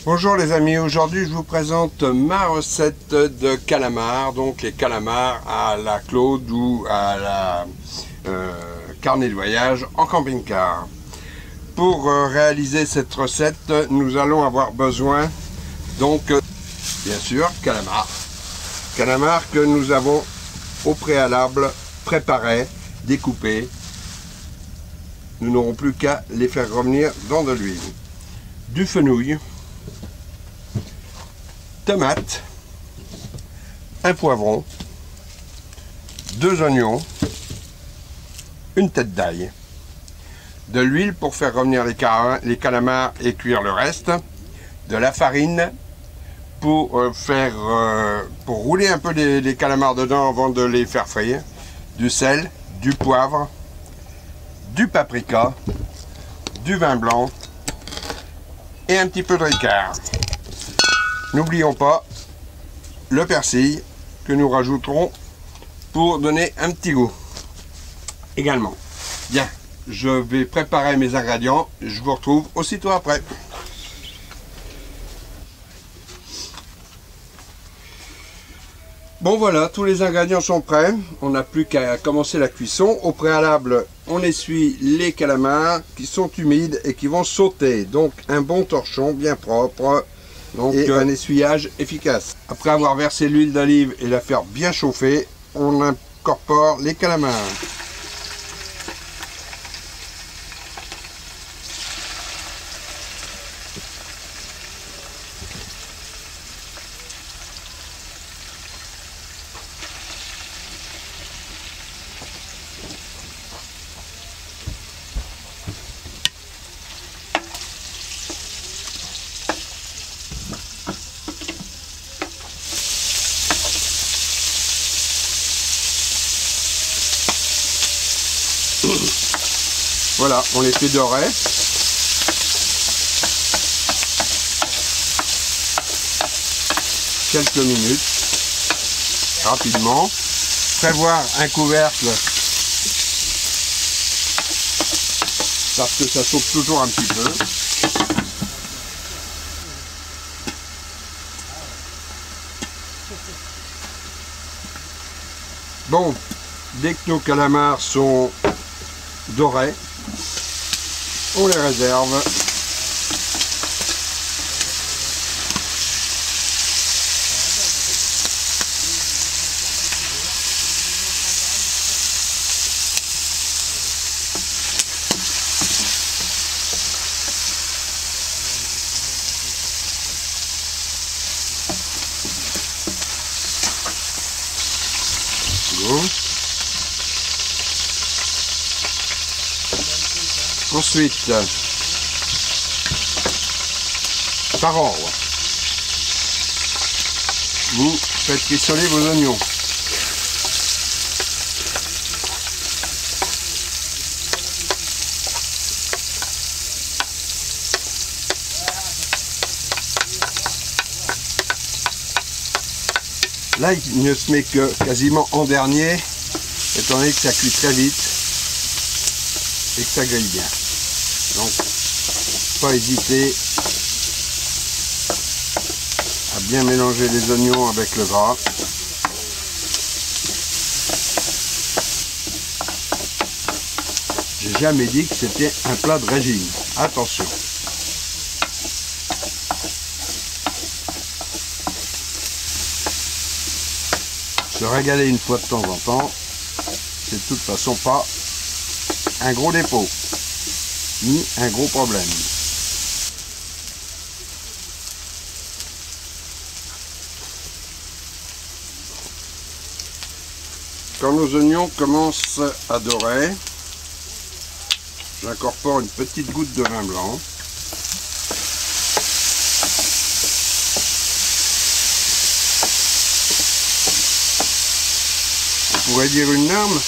Bonjour les amis, aujourd'hui je vous présente ma recette de calamars, donc les calamars à la Claude ou à la carnet de voyage en camping-car. Pour réaliser cette recette, nous allons avoir besoin donc bien sûr calamars. Calamars que nous avons au préalable préparés, découpés. Nous n'aurons plus qu'à les faire revenir dans de l'huile. Du fenouil, tomates, un poivron, 2 oignons, une tête d'ail, de l'huile pour faire revenir les calamars et cuire le reste, de la farine pour pour rouler un peu les calamars dedans avant de les faire frire, du sel, du poivre, du paprika, du vin blanc et un petit peu de ricard. N'oublions pas le persil que nous rajouterons pour donner un petit goût également. Bien, je vais préparer mes ingrédients, je vous retrouve aussitôt après. Bon voilà, tous les ingrédients sont prêts, on n'a plus qu'à commencer la cuisson. Au préalable, on essuie les calamars qui sont humides et qui vont sauter. Donc un bon torchon bien propre. Donc un essuyage efficace. Après avoir versé l'huile d'olive et la faire bien chauffer, on incorpore les calamars. Voilà, on les fait dorer. Quelques minutes, rapidement. Prévoir un couvercle parce que ça saute toujours un petit peu. Bon, dès que nos calamars sont dorés, on les réserve. Bon. Ensuite, par ordre, vous faites cuissonner vos oignons. Là, il ne se met que quasiment en dernier, étant donné que ça cuit très vite et que ça grille bien. Donc, pas hésiter à bien mélanger les oignons avec le gras. J'ai jamais dit que c'était un plat de régime. Attention. Se régaler une fois de temps en temps, c'est de toute façon pas un gros dépôt, ni un gros problème. Quand nos oignons commencent à dorer, j'incorpore une petite goutte de vin blanc. On pourrait dire une larme,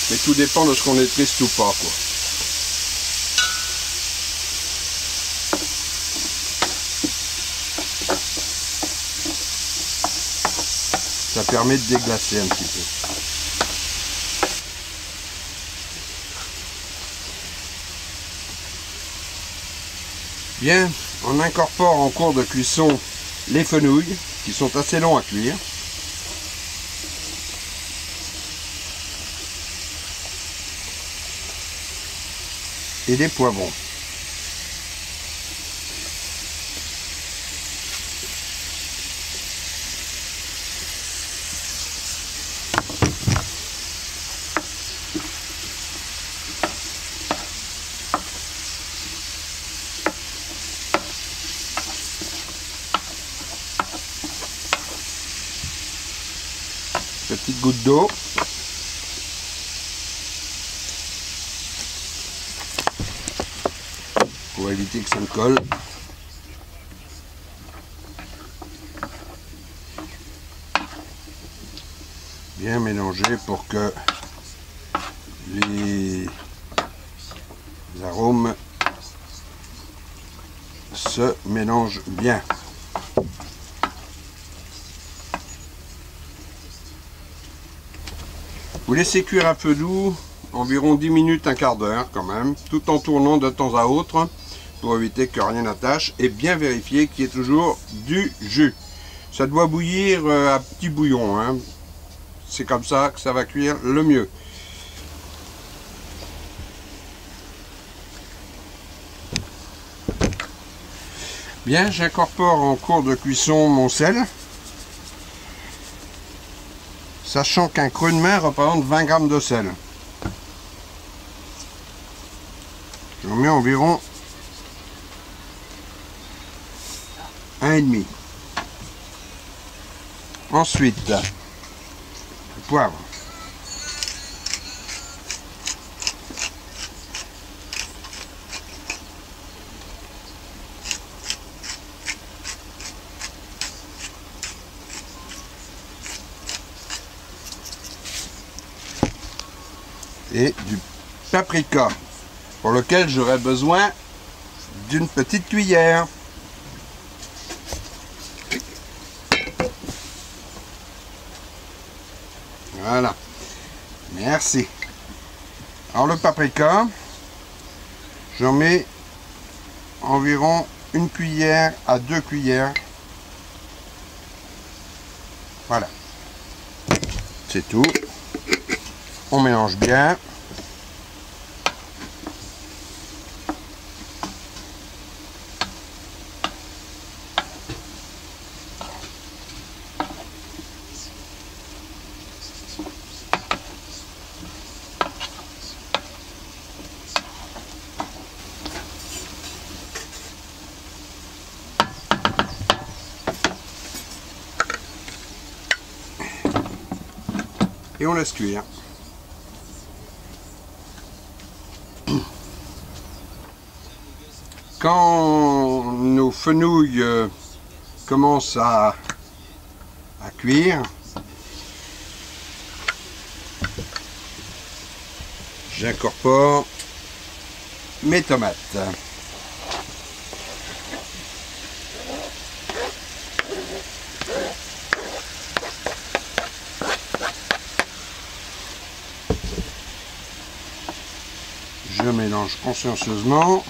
mais tout dépend de ce qu'on est triste ou pas, quoi. Ça permet de déglacer un petit peu. Bien, On incorpore en cours de cuisson les fenouils qui sont assez longs à cuire. Et des poivrons. Petite goutte d'eau. Pour éviter que ça me colle. Bien mélanger pour que les arômes se mélangent bien. Vous laissez cuire à feu doux environ 10 minutes, un quart d'heure quand même, tout en tournant de temps à autre pour éviter que rien n'attache et bien vérifier qu'il y ait toujours du jus. Ça doit bouillir à petit bouillon, hein. C'est comme ça que ça va cuire le mieux. Bien, j'incorpore en cours de cuisson mon sel, sachant qu'un creux de main représente 20 g de sel. J'en mets environ 1,5. Ensuite, le poivre. Et du paprika, pour lequel j'aurai besoin d'une petite cuillère. Voilà, merci. Alors le paprika, j'en mets environ 1 cuillère à 2 cuillères. Voilà, c'est tout. On mélange bien. Et on laisse cuire. Quand nos fenouils commencent à cuire, j'incorpore mes tomates. Je mélange consciencieusement.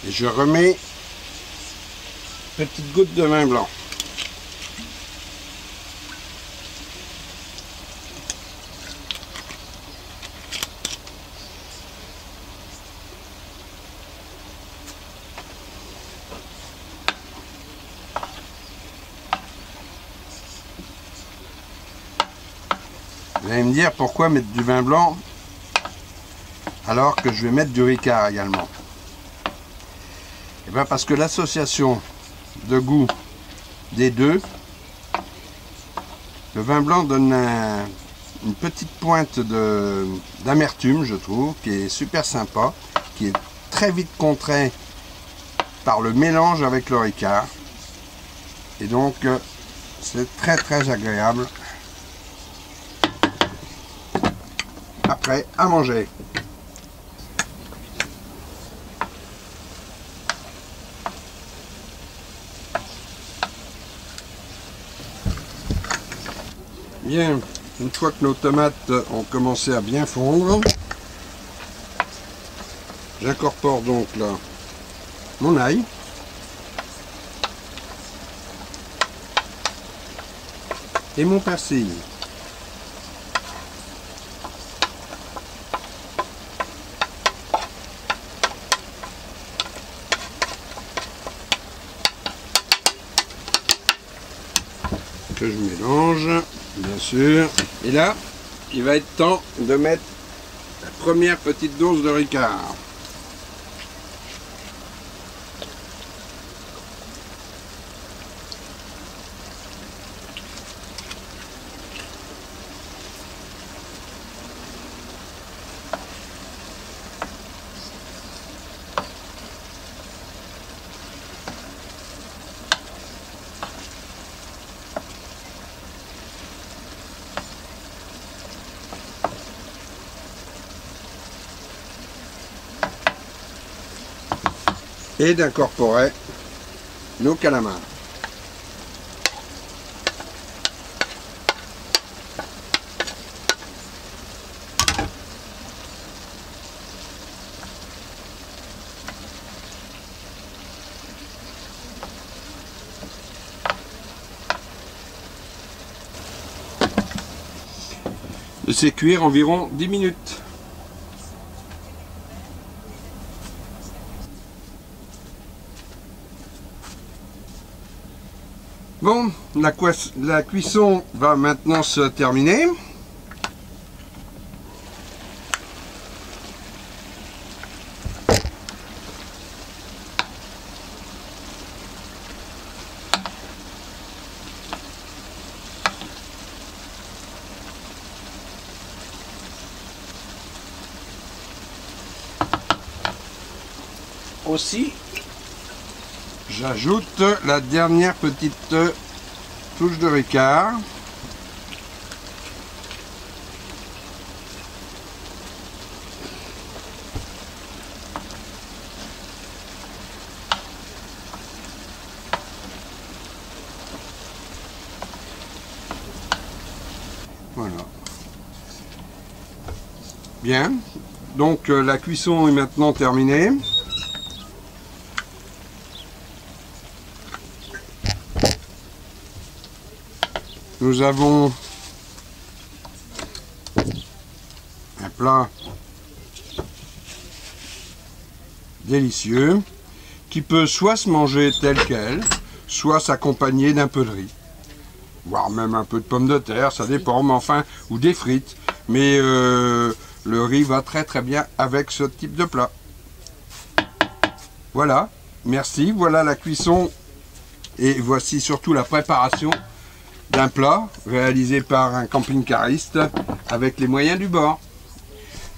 Et je remets une petite goutte de vin blanc. Vous allez me dire pourquoi mettre du vin blanc alors que je vais mettre du Ricard également. Et bien parce que l'association de goût des deux, le vin blanc donne une petite pointe d'amertume, je trouve, qui est super sympa, qui est très vite contraint par le mélange avec le Ricard. Et donc c'est très très agréable après à manger. Bien, une fois que nos tomates ont commencé à bien fondre, j'incorpore donc là mon ail. Et mon persil. Que je mélange, bien sûr. Et là, il va être temps de mettre la première petite dose de Ricard. Et d'incorporer nos calamars. Laissez cuire environ 10 minutes. Bon, la cuisson va maintenant se terminer. Aussi, j'ajoute la dernière petite touche de Ricard. Voilà. Bien. Donc la cuisson est maintenant terminée. Nous avons un plat délicieux qui peut soit se manger tel quel, soit s'accompagner d'un peu de riz, voire même un peu de pommes de terre, ça dépend, mais enfin, ou des frites. Mais le riz va très très bien avec ce type de plat. Voilà, merci, voilà la cuisson et voici surtout la préparation d'un plat réalisé par un camping-cariste avec les moyens du bord.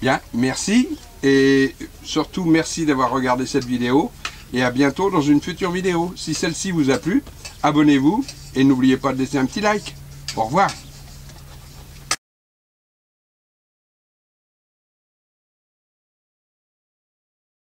Bien, merci et surtout merci d'avoir regardé cette vidéo et à bientôt dans une future vidéo. Si celle-ci vous a plu, abonnez-vous et n'oubliez pas de laisser un petit like. Au revoir.